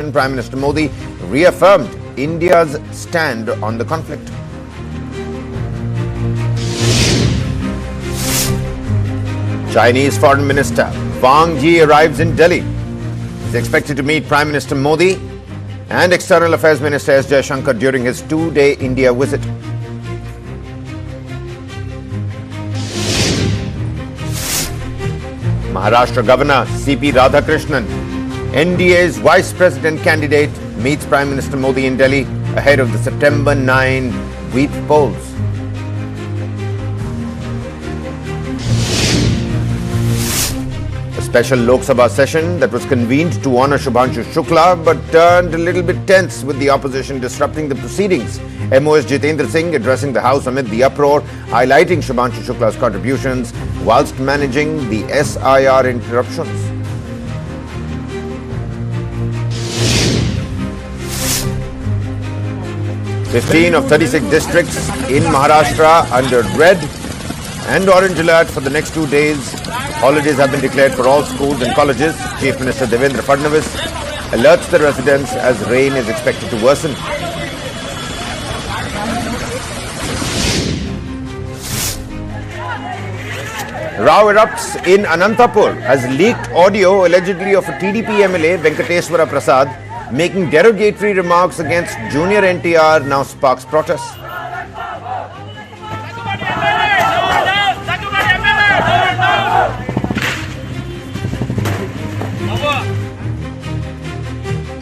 Prime Minister Modi reaffirmed India's stand on the conflict. Chinese Foreign Minister Wang Yi arrives in Delhi. He is expected to meet Prime Minister Modi and External Affairs Minister S. Jaishankar during his two-day India visit. Maharashtra Governor C.P. Radhakrishnan, NDA's Vice President candidate, meets Prime Minister Modi in Delhi ahead of the September 9 sweep polls. A special Lok Sabha session that was convened to honour Shukla but turned a little bit tense with the opposition disrupting the proceedings. MOS Jitendra Singh addressing the House amid the uproar, highlighting Shukla's contributions whilst managing the SIR interruptions. 15 of 36 districts in Maharashtra under red and orange alert for the next 2 days. Holidays have been declared for all schools and colleges. Chief Minister Devendra Fadnavis alerts the residents as rain is expected to worsen. Row erupts in Anantapur as leaked audio allegedly of a TDP MLA Venkateswara Prasad making derogatory remarks against junior NTR now sparks protests.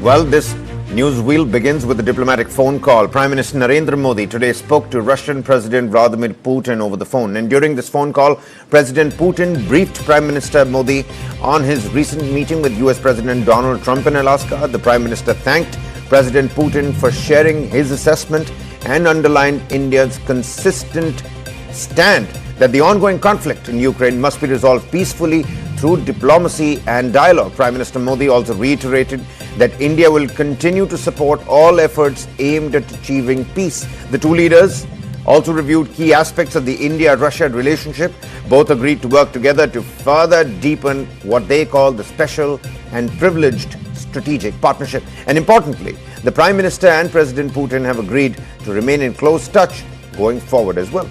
Well, this news wheel begins with a diplomatic phone call. Prime Minister Narendra Modi today spoke to Russian President Vladimir Putin over the phone. And during this phone call, President Putin briefed Prime Minister Modi on his recent meeting with US President Donald Trump in Alaska. The Prime Minister thanked President Putin for sharing his assessment and underlined India's consistent stand that the ongoing conflict in Ukraine must be resolved peacefully through diplomacy and dialogue. Prime Minister Modi also reiterated that India will continue to support all efforts aimed at achieving peace. The two leaders also reviewed key aspects of the India-Russia relationship. Both agreed to work together to further deepen what they call the special and privileged strategic partnership. And importantly, the Prime Minister and President Putin have agreed to remain in close touch going forward as well.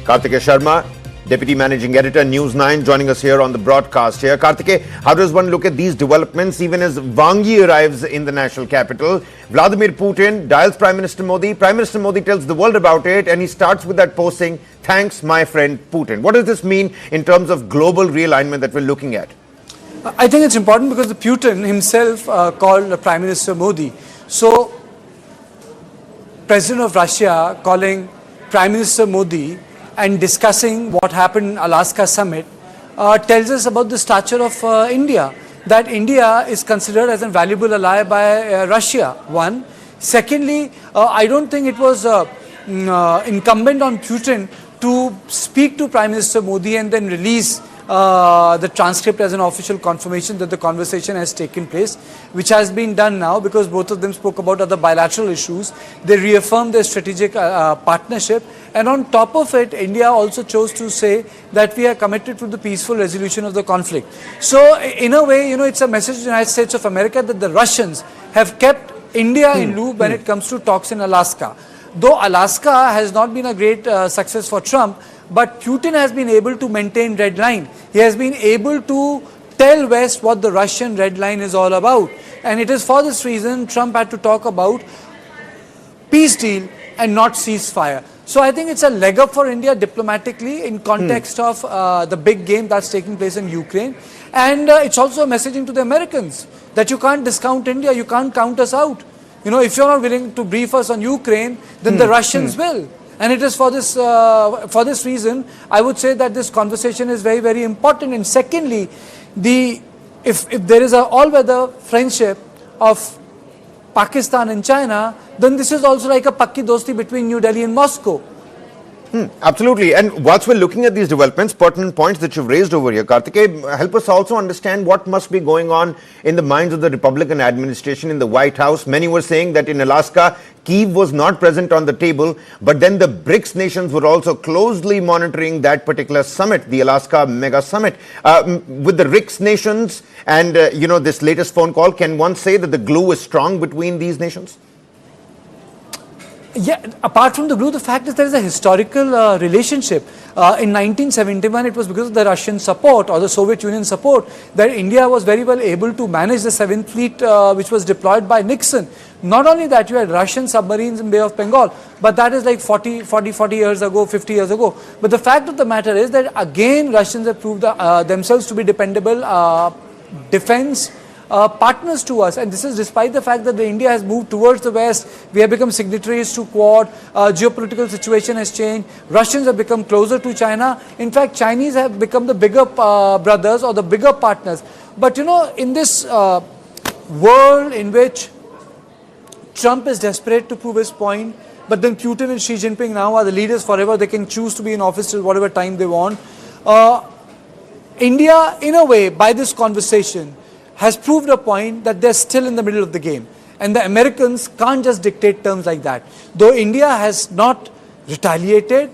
Kartikeya Sharma, Deputy Managing Editor, News9, joining us here on the broadcast here. Kartikeya, how does one look at these developments even as Wang Yi arrives in the national capital? Vladimir Putin dials Prime Minister Modi. Prime Minister Modi tells the world about it and he starts with that post saying, "Thanks, my friend Putin." What does this mean in terms of global realignment that we're looking at? I think it's important because Putin himself called Prime Minister Modi. So, President of Russia calling Prime Minister Modi and discussing what happened in Alaska summit tells us about the stature of India, that India is considered as a valuable ally by Russia, one. Secondly, I don't think it was incumbent on Putin to speak to Prime Minister Modi and then release the transcript as an official confirmation that the conversation has taken place, which has been done now because both of them spoke about other bilateral issues. They reaffirmed their strategic partnership, and on top of it, India also chose to say that we are committed to the peaceful resolution of the conflict. So in a way, it's a message to the United States of America that the Russians have kept India in loop when it comes to talks in Alaska. Though Alaska has not been a great success for Trump, but Putin has been able to maintain red line. He has been able to tell West what the Russian red line is all about. And it is for this reason Trump had to talk about peace deal and not ceasefire. So I think it's a leg up for India diplomatically in context of the big game that's taking place in Ukraine. And it's also a messaging to the Americans that you can't discount India, you can't count us out. If you're not willing to brief us on Ukraine, then the Russians will. And it is for this reason, I would say that this conversation is very, very important. And secondly, if there is an all-weather friendship of Pakistan and China, then this is also like a pakki dosti between New Delhi and Moscow. Absolutely. And whilst we're looking at these developments, pertinent points that you've raised over here, Kartikeya, help us also understand what must be going on in the minds of the Republican administration in the White House. Many were saying that in Alaska, Kyiv was not present on the table, but then the BRICS nations were also closely monitoring that particular summit, the Alaska Mega Summit. With the BRICS nations and, this latest phone call, can one say that the glue is strong between these nations? Yeah, apart from the glue, the fact is there is a historical relationship. In 1971, it was because of the Russian support or the Soviet Union support that India was very well able to manage the 7th Fleet, which was deployed by Nixon. Not only that, you had Russian submarines in Bay of Bengal, but that is like 40 years ago, 50 years ago. But the fact of the matter is that again, Russians have proved themselves to be dependable defense partners to us, and this is despite the fact that India has moved towards the West. We have become signatories to Quad. Geopolitical situation has changed. Russians have become closer to China. In fact, Chinese have become the bigger brothers or the bigger partners. But in this world in which Trump is desperate to prove his point, but then Putin and Xi Jinping now are the leaders forever. They can choose to be in office till whatever time they want. India, in a way, by this conversation, has proved a point that they're still in the middle of the game. And the Americans can't just dictate terms like that. Though India has not retaliated,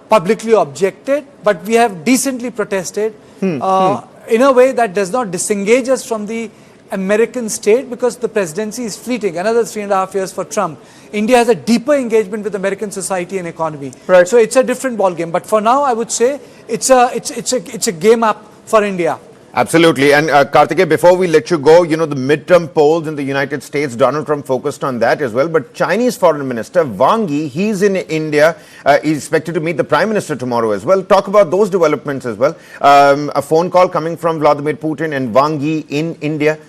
publicly objected, but we have decently protested in a way that does not disengage us from the American state, because the presidency is fleeting. Another 3.5 years for Trump. India has a deeper engagement with American society and economy. Right. So it's a different ballgame. But for now, I would say it's a game up for India. Absolutely. And Kartikeya, before we let you go, the midterm polls in the United States, Donald Trump focused on that as well. But Chinese Foreign Minister Wang Yi, he's in India. He's expected to meet the Prime Minister tomorrow as well. Talk about those developments as well. A phone call coming from Vladimir Putin and Wang Yi in India.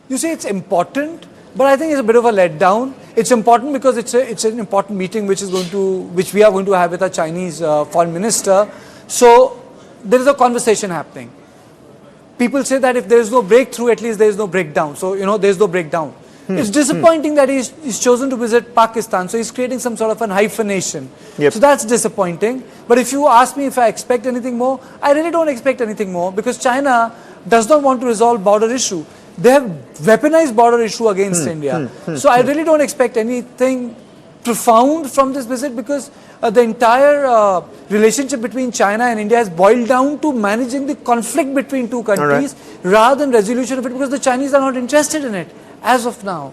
You say it's important, but I think it's a bit of a letdown. It's important because it's an important meeting which we are going to have with our Chinese Foreign Minister. So there is a conversation happening. People say that if there is no breakthrough, at least there is no breakdown. So, there is no breakdown. It's disappointing that he's chosen to visit Pakistan. So, he's creating some sort of an hyphenation. Yep. So, that's disappointing. But if you ask me if I expect anything more, I really don't expect anything more, because China does not want to resolve border issue. They have weaponized border issue against India. So, I really don't expect anything profound from this visit, because the entire relationship between China and India has boiled down to managing the conflict between two countries rather than resolution of it, because the Chinese are not interested in it as of now.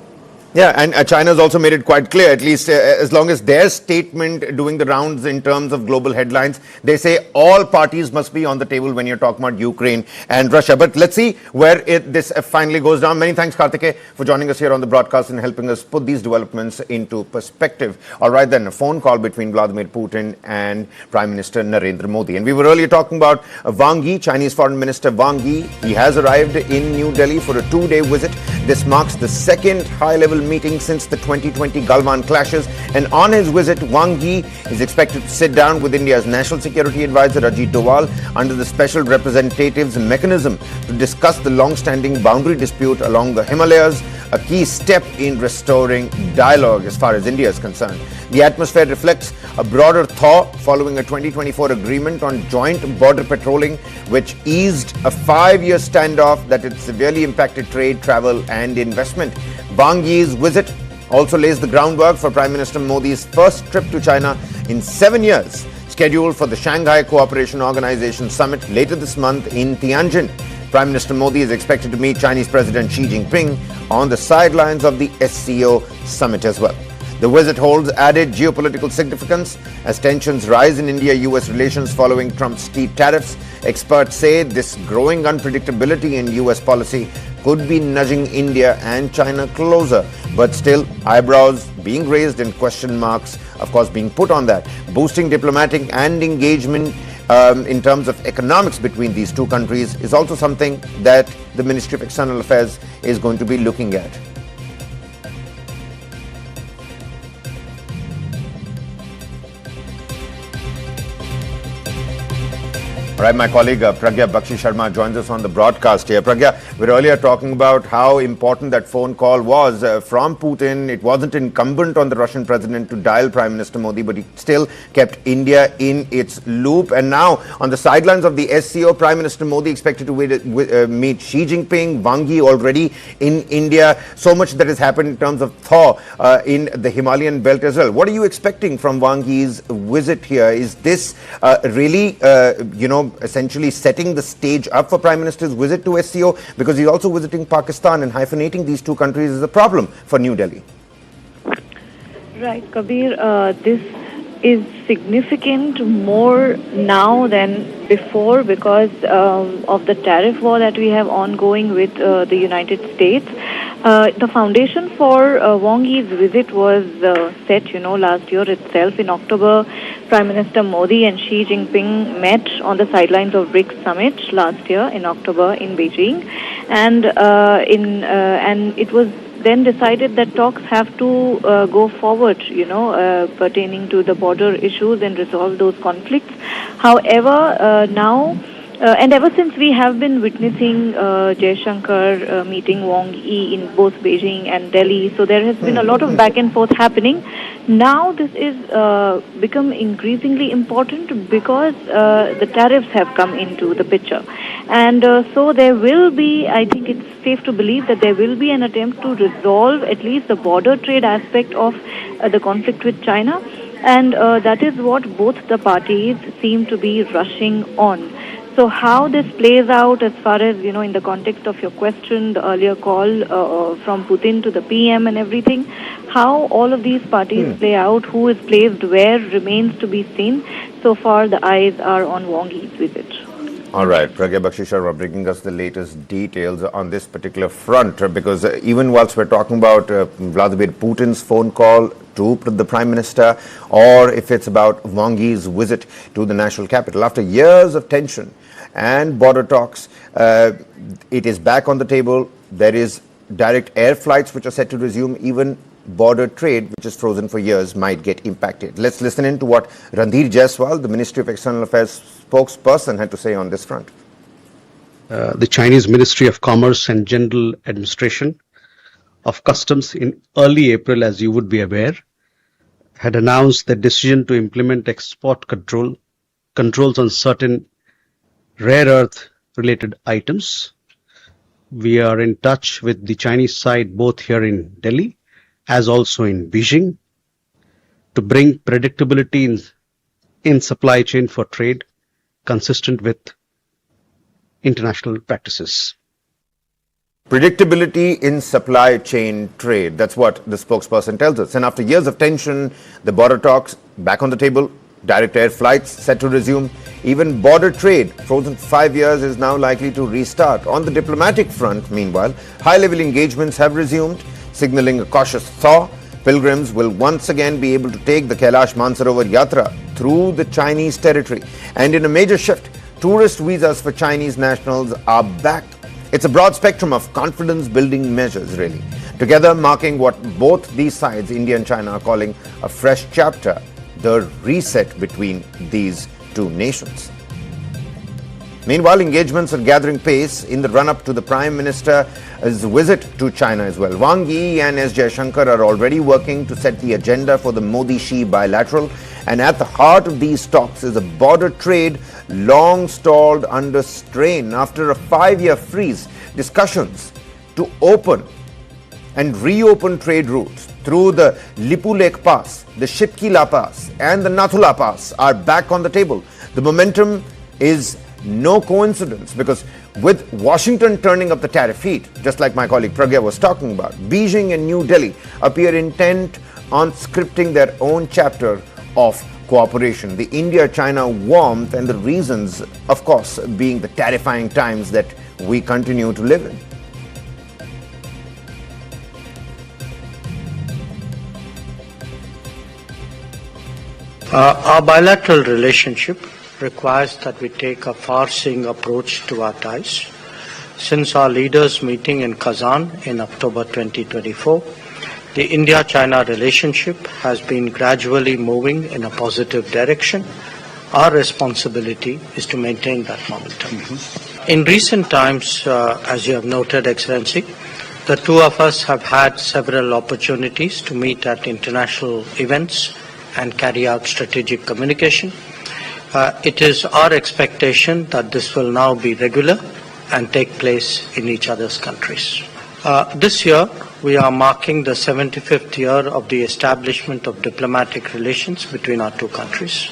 Yeah, and China has also made it quite clear, at least as long as their statement doing the rounds in terms of global headlines, they say all parties must be on the table when you're talking about Ukraine and Russia. But let's see where this finally goes down. Many thanks, Kartikeya, for joining us here on the broadcast and helping us put these developments into perspective. All right, then, a phone call between Vladimir Putin and Prime Minister Narendra Modi. And we were earlier talking about Wang Yi, Chinese Foreign Minister Wang Yi. He has arrived in New Delhi for a 2-day visit. This marks the second high-level meeting since the 2020 Galwan clashes, and on his visit, Wang Yi is expected to sit down with India's National Security Advisor Ajit Doval under the Special Representatives mechanism to discuss the long-standing boundary dispute along the Himalayas, a key step in restoring dialogue as far as India is concerned. The atmosphere reflects a broader thaw following a 2024 agreement on joint border patrolling, which eased a 5-year standoff that had severely impacted trade, travel and investment. Wang Yi's visit also lays the groundwork for Prime Minister Modi's first trip to China in 7 years, scheduled for the Shanghai Cooperation Organization Summit later this month in Tianjin. Prime Minister Modi is expected to meet Chinese President Xi Jinping on the sidelines of the SCO summit as well. The visit holds added geopolitical significance as tensions rise in India-US relations following Trump's steep tariffs. Experts say this growing unpredictability in US policy could be nudging India and China closer, but still eyebrows being raised and question marks, of course, being put on that. Boosting diplomatic and engagement in terms of economics between these two countries is also something that the Ministry of External Affairs is going to be looking at. All right, my colleague Pragya Bakshi Sharma joins us on the broadcast here. Pragya, we were earlier talking about how important that phone call was from Putin. It wasn't incumbent on the Russian president to dial Prime Minister Modi, but he still kept India in its loop. And now, on the sidelines of the SCO, Prime Minister Modi expected to meet Xi Jinping, Wang Yi already in India. So much that has happened in terms of thaw in the Himalayan belt as well. What are you expecting from Wang Yi's visit here? Is this really, essentially setting the stage up for Prime Minister's visit to SCO, because he's also visiting Pakistan, and hyphenating these two countries is a problem for New Delhi? Right, Kabir, this is significant more now than before because of the tariff war that we have ongoing with the United States. The foundation for Wang Yi's visit was set, last year itself. In October, Prime Minister Modi and Xi Jinping met on the sidelines of BRICS summit last year in October in Beijing, and it was then decided that talks have to go forward, pertaining to the border issues and resolve those conflicts. However, now, and ever since we have been witnessing Jaishankar meeting Wang Yi in both Beijing and Delhi, so there has been a lot of back and forth happening. Now this is become increasingly important because the tariffs have come into the picture. And so there will be, I think it's safe to believe that there will be an attempt to resolve at least the border trade aspect of the conflict with China. And that is what both the parties seem to be rushing on. So how this plays out as far as, in the context of your question, the earlier call from Putin to the PM and everything, how all of these parties play out, who is placed where, remains to be seen. So far, the eyes are on Wang Yi's visit. All right, Pragya Bakshi Sharma bringing us the latest details on this particular front, because even whilst we're talking about Vladimir Putin's phone call to the Prime Minister, or if it's about Wang Yi's visit to the national capital, after years of tension and border talks, it is back on the table. There is direct air flights which are set to resume. Even border trade, which is frozen for years, might get impacted. Let's listen in to what Randhir Jaiswal, the Ministry of External Affairs spokesperson, had to say on this front. The Chinese Ministry of Commerce and General Administration of Customs in early April, as you would be aware, had announced the decision to implement export controls on certain rare earth related items. We are in touch with the Chinese side both here in Delhi as also in Beijing to bring predictability in supply chain for trade consistent with international practices. Predictability in supply chain trade. That's what the spokesperson tells us. And after years of tension, the border talks back on the table, direct air flights set to resume. Even border trade, frozen for 5 years, is now likely to restart. On the diplomatic front, meanwhile, high-level engagements have resumed, signaling a cautious thaw. Pilgrims will once again be able to take the Kailash Mansarovar Yatra through the Chinese territory. And in a major shift, tourist visas for Chinese nationals are back. It's a broad spectrum of confidence-building measures, really, together marking what both these sides, India and China, are calling a fresh chapter, the reset between these two nations. Meanwhile, engagements are gathering pace in the run-up to the Prime Minister's visit to China as well. Wang Yi and S. Jaishankar are already working to set the agenda for the Modi-Xi bilateral. And at the heart of these talks is a border trade long stalled under strain after a 5-year freeze. Discussions to open and reopen trade routes through the Lipu Lake Pass, the Shipkila Pass and the Nathula Pass are back on the table. The momentum is no coincidence, because with Washington turning up the tariff heat, just like my colleague Pragya was talking about, Beijing and New Delhi appear intent on scripting their own chapter of cooperation. The India-China warmth and the reasons, of course, being the terrifying times that we continue to live in. Our bilateral relationship requires that we take a far-seeing approach to our ties. Since our leaders' meeting in Kazan in October 2024, the India-China relationship has been gradually moving in a positive direction, Our responsibility is to maintain that momentum. In recent times, as you have noted, Excellency, the two of us have had several opportunities to meet at international events and carry out strategic communication. It is our expectation that this will now be regular and take place in each other's countries. This year, we are marking the 75th year of the establishment of diplomatic relations between our two countries.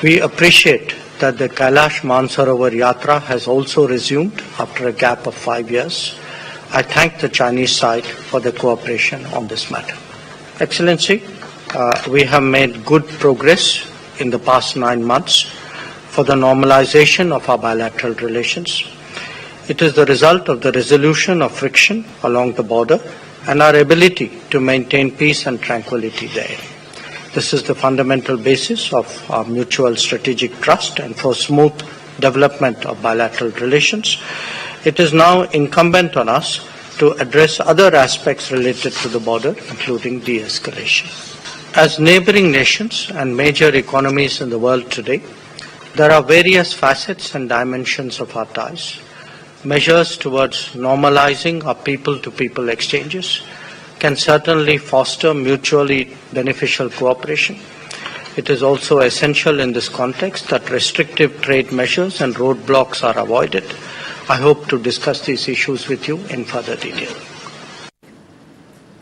We appreciate that the Kailash Mansarovar Yatra has also resumed after a gap of 5 years. I thank the Chinese side for the cooperation on this matter. Excellency, we have made good progress in the past 9 months for the normalization of our bilateral relations. It is the result of the resolution of friction along the border and our ability to maintain peace and tranquility there. This is the fundamental basis of our mutual strategic trust and for smooth development of bilateral relations. It is now incumbent on us to address other aspects related to the border, including de-escalation. As neighboring nations and major economies in the world today, there are various facets and dimensions of our ties. Measures towards normalizing our people-to-people exchanges can certainly foster mutually beneficial cooperation. It is also essential in this context that restrictive trade measures and roadblocks are avoided. I hope to discuss these issues with you in further detail.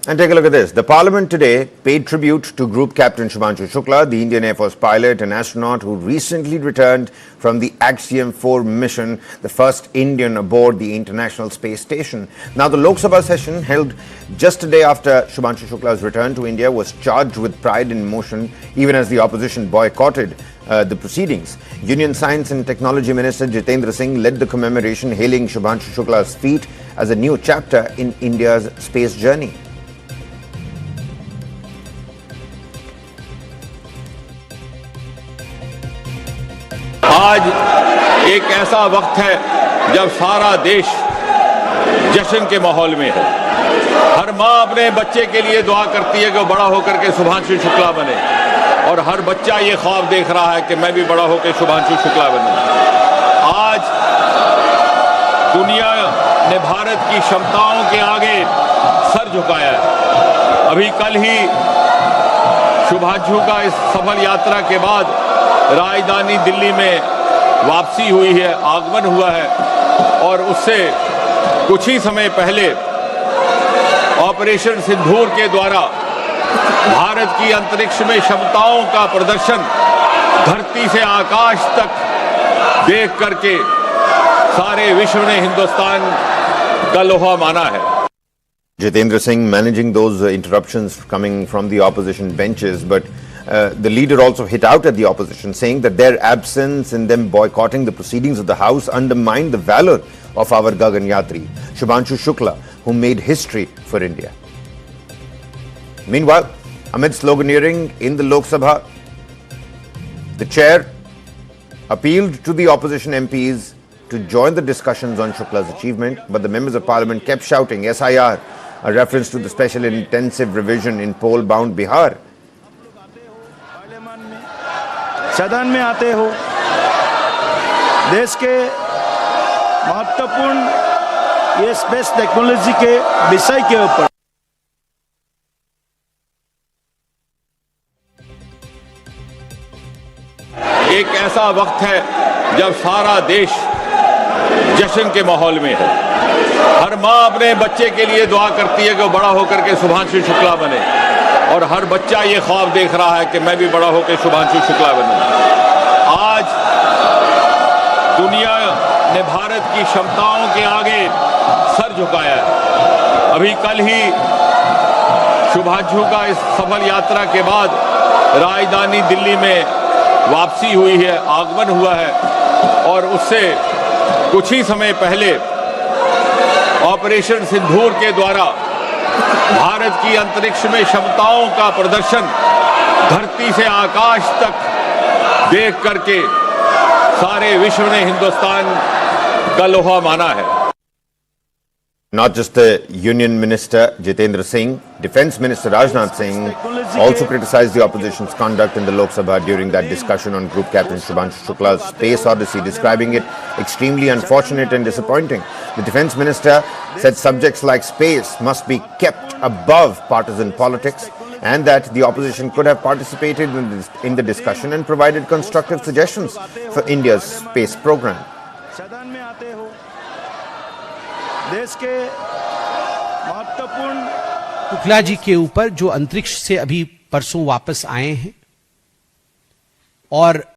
And take a look at this. The Parliament today paid tribute to Group Captain Shubhanshu Shukla, the Indian Air Force pilot and astronaut who recently returned from the Axiom 4 mission, the first Indian aboard the International Space Station. Now, the Lok Sabha session held just a day after Shubhanshu Shukla's return to India was charged with pride in motion, even as the opposition boycotted the proceedings. Union Science and Technology Minister Jitendra Singh led the commemoration, hailing Shubhanshu Shukla's feat as a new chapter in India's space journey. आज एक ऐसा वक्त है जब सारा देश जश्न के माहौल में है। हर माँ अपने बच्चे के लिए दुआ करती है कि वो बड़ा होकर के शुभांशु शुक्ला बने, और हर बच्चा ये ख्वाब देख रहा है कि मैं भी बड़ा होकर शुभांशु शुक्ला बनूं। आज दुनिया ने भारत की क्षमताओं के आगे सर झुकाया है। अभी कल ही शुभांशु का इस सफल यात्रा के बाद राजधानी दिल्ली में वापसी हुई है, आगमन हुआ है, और उससे कुछ ही समय पहले ऑपरेशन सिंदूर के द्वारा भारत की अंतरिक्ष में क्षमताओं का प्रदर्शन धरती से आकाश तक देख करके सारे विश्व ने हिंदुस्तान का लोहा माना है। Jitendra Singh managing those interruptions coming from the opposition benches, but the leader also hit out at the opposition, saying that their absence and them boycotting the proceedings of the House undermined the valor of our Gagan Yatri, Shubhanshu Shukla, who made history for India. Meanwhile, amid sloganeering in the Lok Sabha, the chair appealed to the opposition MPs to join the discussions on Shukla's achievement, but the members of parliament kept shouting SIR, a reference to the special intensive revision in poll-bound Bihar. सदन में आते हो, देश के महत्वपूर्ण ये space technology के विषय के ऊपर एक ऐसा वक्त है जब सारा देश जश्न के माहौल में है। हर माँ अपने बच्चे के लिए दुआ करती है कि वो बड़ा होकर के शुभांशु शुक्ला बने, और हर बच्चा ये ख्वाब देख रहा है कि मैं भी बड़ा होकर शुभांशु शुक्ला बनूं। आज दुनिया ने भारत की क्षमताओं के आगे सर झुकाया है। अभी कल ही शुभांशु का इस सफल यात्रा के बाद राजधानी दिल्ली में वापसी हुई है, आगमन हुआ है, और उससे कुछ ही समय पहले ऑपरेशन सिंदूर के द्वारा भारत की अंतरिक्ष में क्षमताओं का प्रदर्शन धरती से आकाश तक देख करके सारे विश्व ने हिंदुस्तान का लोहा माना है। Not just the Union Minister Jitendra Singh, Defence Minister Rajnath Singh also criticized the opposition's conduct in the Lok Sabha during that discussion on Group Captain Shubhanshu Shukla's space odyssey, describing it extremely unfortunate and disappointing. The Defence Minister said subjects like space must be kept above partisan politics and that the opposition could have participated in the discussion and provided constructive suggestions for India's space program. सदन में आते हो देश के महत्वपूर्ण शुक्ला जी के ऊपर जो अंतरिक्ष से अभी परसों वापस आए हैं और